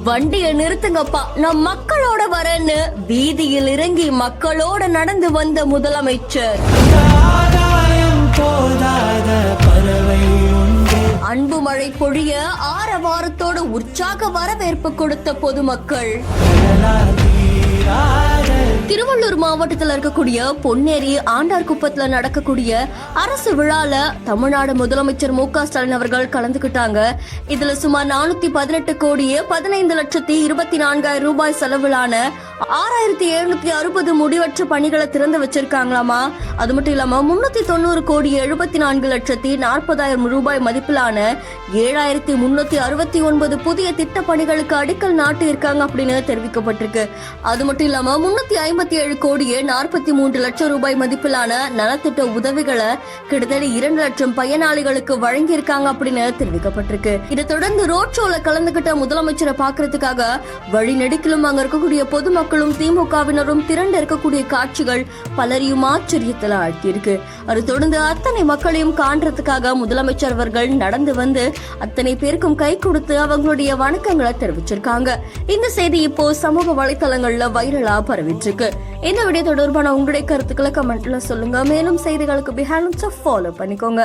வண்டியை நிறுத்துங்கப்பா, நான் மக்களோட வரேன்னு வீதியில் இறங்கி மக்களோட நடந்து வந்த முதலமைச்சர். அன்பு மழை பொழிய ஆரவாரத்தோடு உற்சாக வரவேற்பு கொடுத்த பொதுமக்கள். திருவள்ளூர் மாவட்டத்தில் இருக்கக்கூடிய பொன்னேரி ஆண்டார்குப்பத்துல நடக்கக்கூடிய அரசு விழால தமிழ்நாடு முதலமைச்சர் மு.க. ஸ்டாலின் அவர்கள் கலந்துகிட்டாங்க. இதுல சுமார் 418 கோடியே 15,24,000 ரூபாய் செலவிலான 6,760 முடிவற்ற பணிகளை திறந்து வச்சிருக்காங்களாமா. அது மட்டும் இல்லாம 390 கோடி 74,40,000 ரூபாய் மதிப்பிலான 7,369 புதிய திட்ட பணிகளுக்கு அடிக்கல் நாட்டி இருக்காங்க அப்படின்னு தெரிவிக்கப்பட்டிருக்கு. அது மட்டும் இல்லாம 357 கோடியே 43 லட்சம் ரூபாய் மதிப்பிலான நலத்திட்ட உதவிகளை கிட்டத்தட்ட 2 லட்சம் பயனாளிகளுக்கு வழங்கி இருக்காங்க அப்படின்னு தெரிவிக்கப்பட்டிருக்கு. இதை தொடர்ந்து ரோட் ஷோல கலந்துகிட்ட முதலமைச்சரை பாக்குறதுக்காக வழி நெடுக்கிலும் அங்க இருக்கக்கூடிய பொதுமக்களும் திமுகவினரும் திரண்டு இருக்கக்கூடிய காட்சிகள் பலரையும் ஆச்சரியத்தில் ஆழ்த்தியிருக்கு. அதை தொடர்ந்து அத்தனை மக்களையும் காண்றதுக்காக முதலமைச்சர் அவர்கள் நடந்து வந்து அத்தனை பேருக்கும் கை கொடுத்து அவங்களுடைய வணக்கங்களை தெரிவிச்சிருக்காங்க. இந்த செய்தி இப்போ சமூக வலைதளங்கள்ல வைரலா பரவிட்டு இருக்கு. இந்த வீடியோ தொடர்பான உங்களுடைய கருத்துக்களை கமெண்ட்ல சொல்லுங்க. மேலும் செய்திகளுக்கு ஃபாலோ பண்ணிக்கோங்க.